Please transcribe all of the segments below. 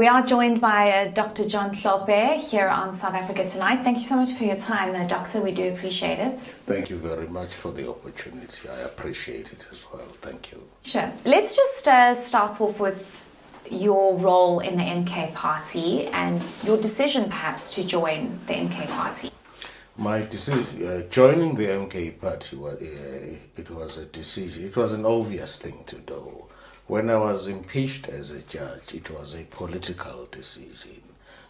We are joined by Dr. John Hlophe here on South Africa Tonight. Thank you so much for your time, Doctor. We do appreciate it. Thank you very much for the opportunity. I appreciate it as well. Thank you. Sure. Let's just start off with your role in the MK Party and your decision perhaps to join the MK Party. My decision, joining the MK Party, it was a decision. It was an obvious thing to do. When I was impeached as a judge, it was a political decision.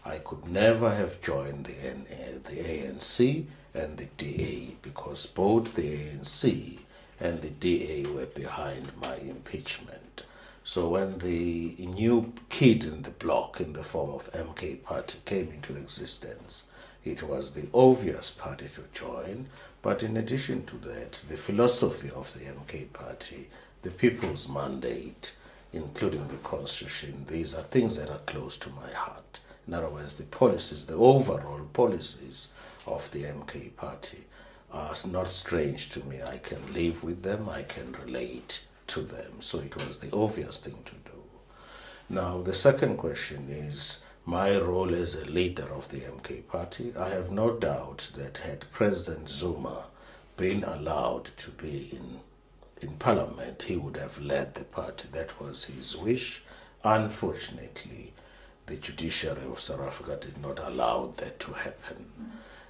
I could never have joined the ANC and the DA because both the ANC and the DA were behind my impeachment. So when the new kid in the block in the form of MK Party came into existence, it was the obvious party to join. But in addition to that, the philosophy of the MK Party, the people's mandate, including the constitution, these are things that are close to my heart. In other words, the policies, the overall policies of the MK Party are not strange to me. I can live with them, I can relate to them. So it was the obvious thing to do. Now, the second question is my role as a leader of the MK Party. I have no doubt that had President Zuma been allowed to be in Parliament, he would have led the party. That was his wish. Unfortunately, the judiciary of South Africa did not allow that to happen.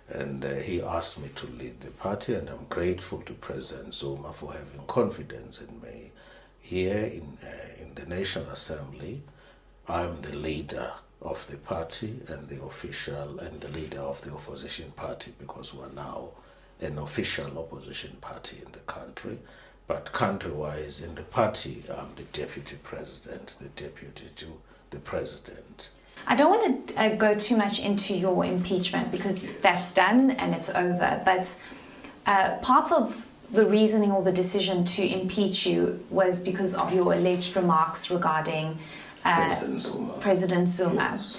And he asked me to lead the party, and I'm grateful to President Zuma for having confidence in me. Here in the National Assembly, I'm the leader of the party and the official and the leader of the opposition party, because we're now an official opposition party in the country. But country-wise, in the party, I'm the deputy president, the deputy to the president. I don't want to go too much into your impeachment because that's done and it's over. But part of the reasoning or the decision to impeach you was because of your alleged remarks regarding President Zuma. Yes.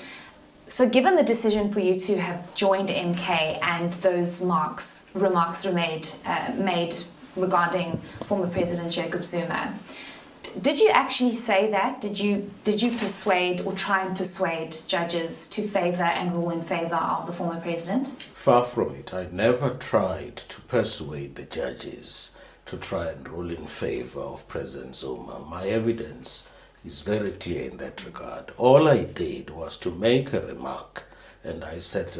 So given the decision for you to have joined MK and those remarks were made regarding former President Jacob Zuma, did you actually say that? Did you persuade or try and persuade judges to favour and rule in favour of the former president? Far from it. I never tried to persuade the judges to try and rule in favour of President Zuma. My evidence is very clear in that regard. All I did was to make a remark, and I said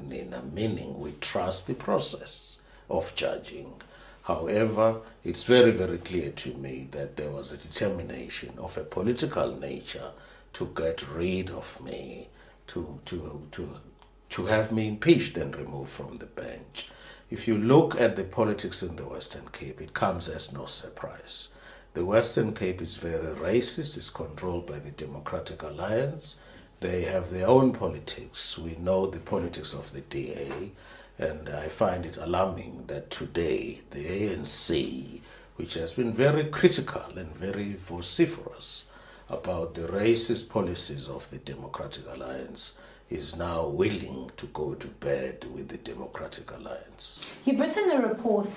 Nina, meaning we trust the process of judging. However, it's very, very clear to me that there was a determination of a political nature to get rid of me, to have me impeached and removed from the bench. If you look at the politics in the Western Cape, it comes as no surprise. The Western Cape is very racist. It's controlled by the Democratic Alliance. They have their own politics. We know the politics of the DA. And I find it alarming that today the ANC, which has been very critical and very vociferous about the racist policies of the Democratic Alliance, is now willing to go to bed with the Democratic Alliance. You've written a report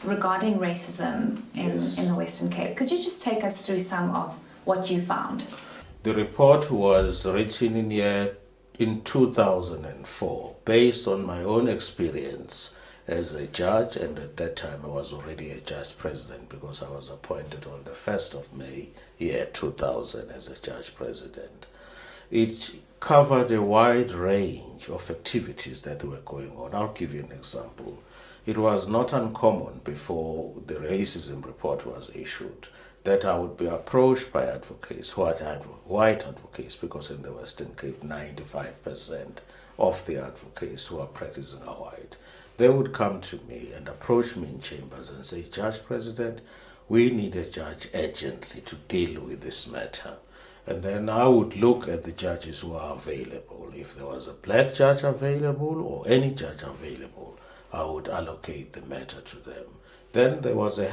regarding racism in the Western Cape. Could you just take us through some of what you found? The report was written in 2004, based on my own experience as a judge, and at that time I was already a judge president because I was appointed on the 1st of May, year 2000, as a judge president. It covered a wide range of activities that were going on. I'll give you an example. It was not uncommon before the racism report was issued that I would be approached by advocates, white advocates, because in the Western Cape, 95% of the advocates who are practicing are white. They would come to me and approach me in chambers and say, Judge President, we need a judge urgently to deal with this matter. And then I would look at the judges who are available. If there was a black judge available or any judge available, I would allocate the matter to them. Then there was a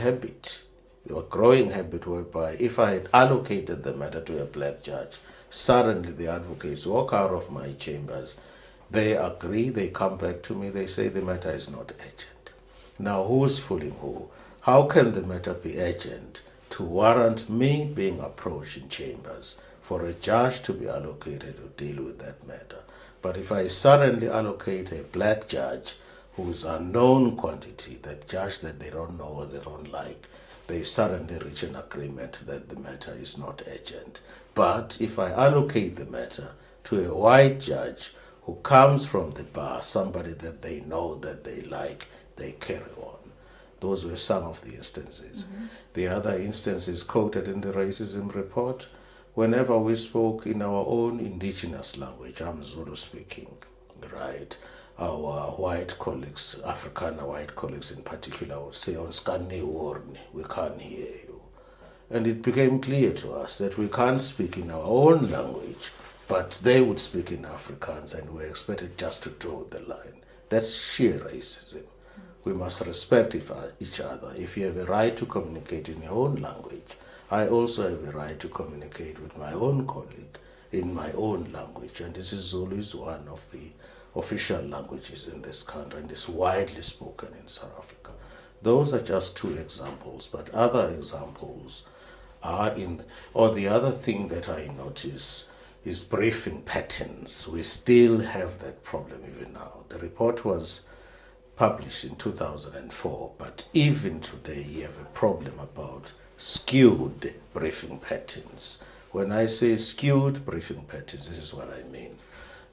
growing habit whereby if I had allocated the matter to a black judge, suddenly the advocates walk out of my chambers. They agree, they come back to me, they say the matter is not urgent. Now who's fooling who? How can the matter be urgent to warrant me being approached in chambers for a judge to be allocated to deal with that matter. But if I suddenly allocate a black judge who is a known quantity, that judge that they don't know or they don't like, they suddenly reach an agreement that the matter is not urgent. But if I allocate the matter to a white judge who comes from the bar, somebody that they know, that they like, they carry on. Those were some of the instances. Mm-hmm. The other instances quoted in the racism report, whenever we spoke in our own indigenous language, I'm Zulu speaking, right? Our white colleagues, Afrikaner white colleagues in particular, would say, "On scanne warni, we can't hear you." And it became clear to us that we can't speak in our own language, but they would speak in Afrikaans, and we're expected just to draw the line. That's sheer racism. We must respect each other. If you have a right to communicate in your own language, I also have a right to communicate with my own colleague in my own language. And this is Zulu is one of the official languages in this country and is widely spoken in South Africa. Those are just two examples, but other examples are the other thing that I notice is briefing patterns. We still have that problem even now. The report was published in 2004, but even today you have a problem about skewed briefing patterns. When I say skewed briefing patterns, this is what I mean.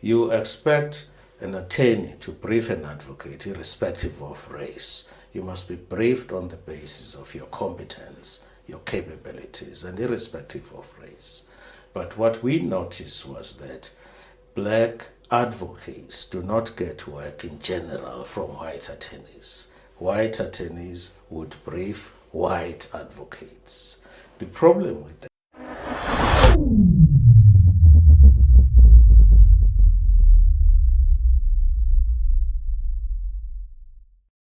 You expect an attorney to brief an advocate irrespective of race. You must be briefed on the basis of your competence, your capabilities, and irrespective of race. But what we noticed was that black advocates do not get work in general from white attorneys. White attorneys would brief white advocates. The problem with that